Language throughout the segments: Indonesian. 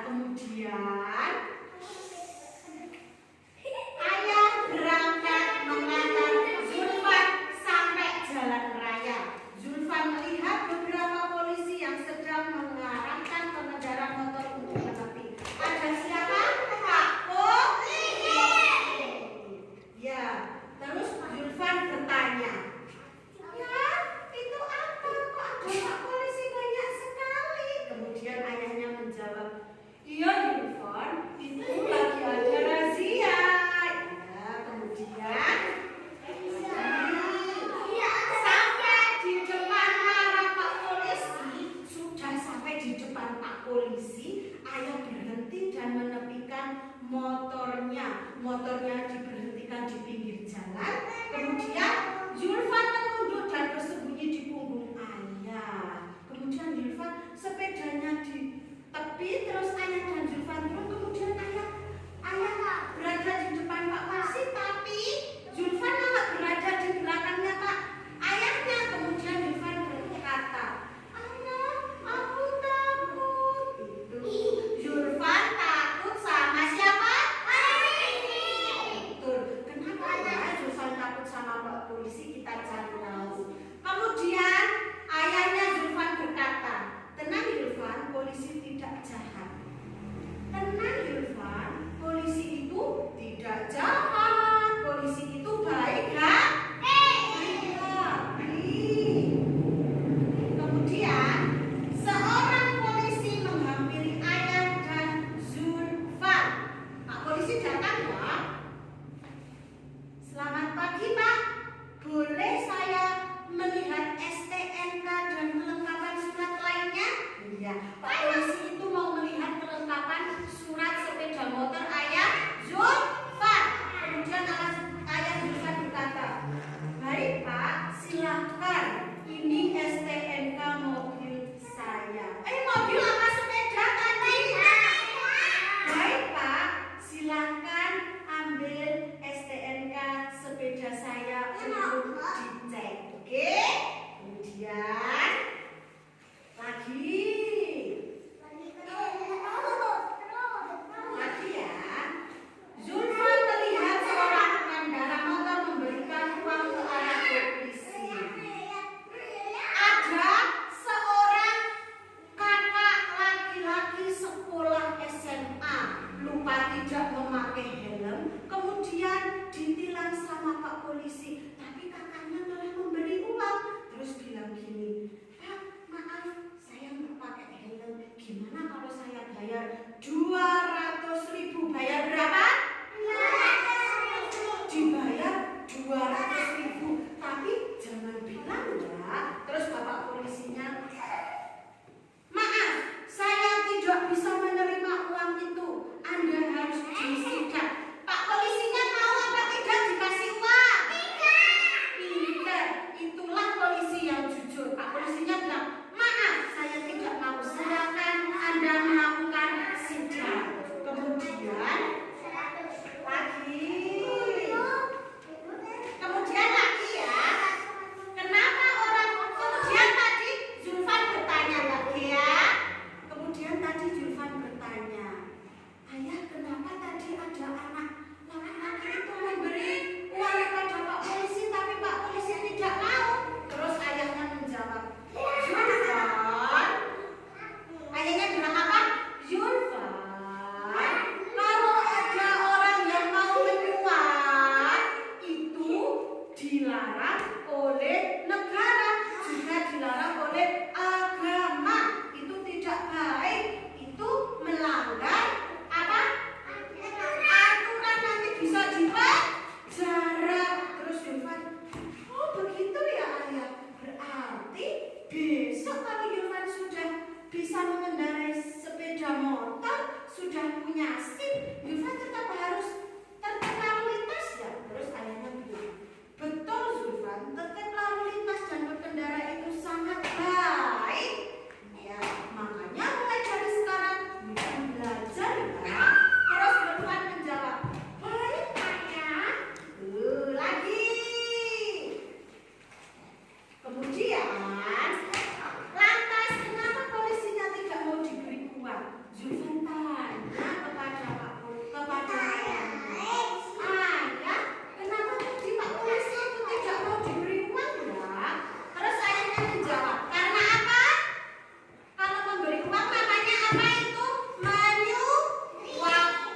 kemudian ayah berangkat mengantar Zulfan sampai jalan raya. Zulfan melihat beberapa polisi yang sedang mengarahkan pengendara motor untuk menepi. Ada siapa? Pak Polisi. Ya, terus Zulfan bertanya, ya, itu apa? Kok ada Pak Polisi banyak sekali? Kemudian ayahnya menjawab, iya Zulfan, itu lagi ada razia. Ya, kemudian sampai di depan para Pak Polisi. Sudah sampai di depan Pak Polisi, ayah berhenti dan menepikan motornya. Motornya diberhentikan di pinggir jalan. Kemudian Zulfan menunduk dan bersembunyi di punggung ayah. Kemudian Zulfan sepedanya di tepi, terus ayah dan Zulfan turun. Kemudian ayah berada di depan Pak Polisi, tapi Zulfan malah berada di belakangnya Pak ayahnya. Kemudian Zulfan berkata, ayah, aku takut. Itu Zulfan takut sama siapa? Betul. Kenapa ya Zulfan takut sama Pak Polisi? Kita cari tahu. Kemudian ayahnya Zulfan berkata, tenang Zulfan, polisi tidak jahat. Tenang Zulfan, polisi itu tidak jahat. Polisi itu baik kan? Kemudian seorang polisi menghampiri ayah dan Zulfan. Pak Polisi datang ya. Selamat pagi Pak, boleh saya melihat STNK dan kelengkapan surat lainnya? Iya, Pak Polisi itu mau melihat kelengkapan surat sepeda motor ayah Zulfan. Kemudian ayah Zulfan berkata, baik Pak, silakan. Ini STNK mobil saya. Mobil apa sepeda tadi? Baik Pak, silakan ambil STNK sepeda saya untuk dicek. Oke? Kemudian lagi pertama itu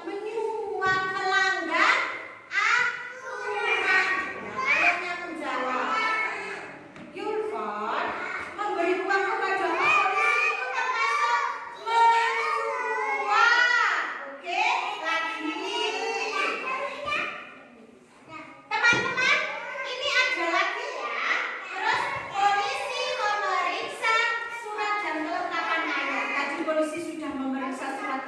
menyuap, melanggar aturan. Nah, kalian menjawab. Yulfon, memberi uang kepada Pak Polisi itu termasuk menyuap. Oke, lagi. Teman-teman, ini ada lagi ya. Terus polisi memeriksa surat dan kelengkapan ayat. Tadi polisi sudah memeriksa surat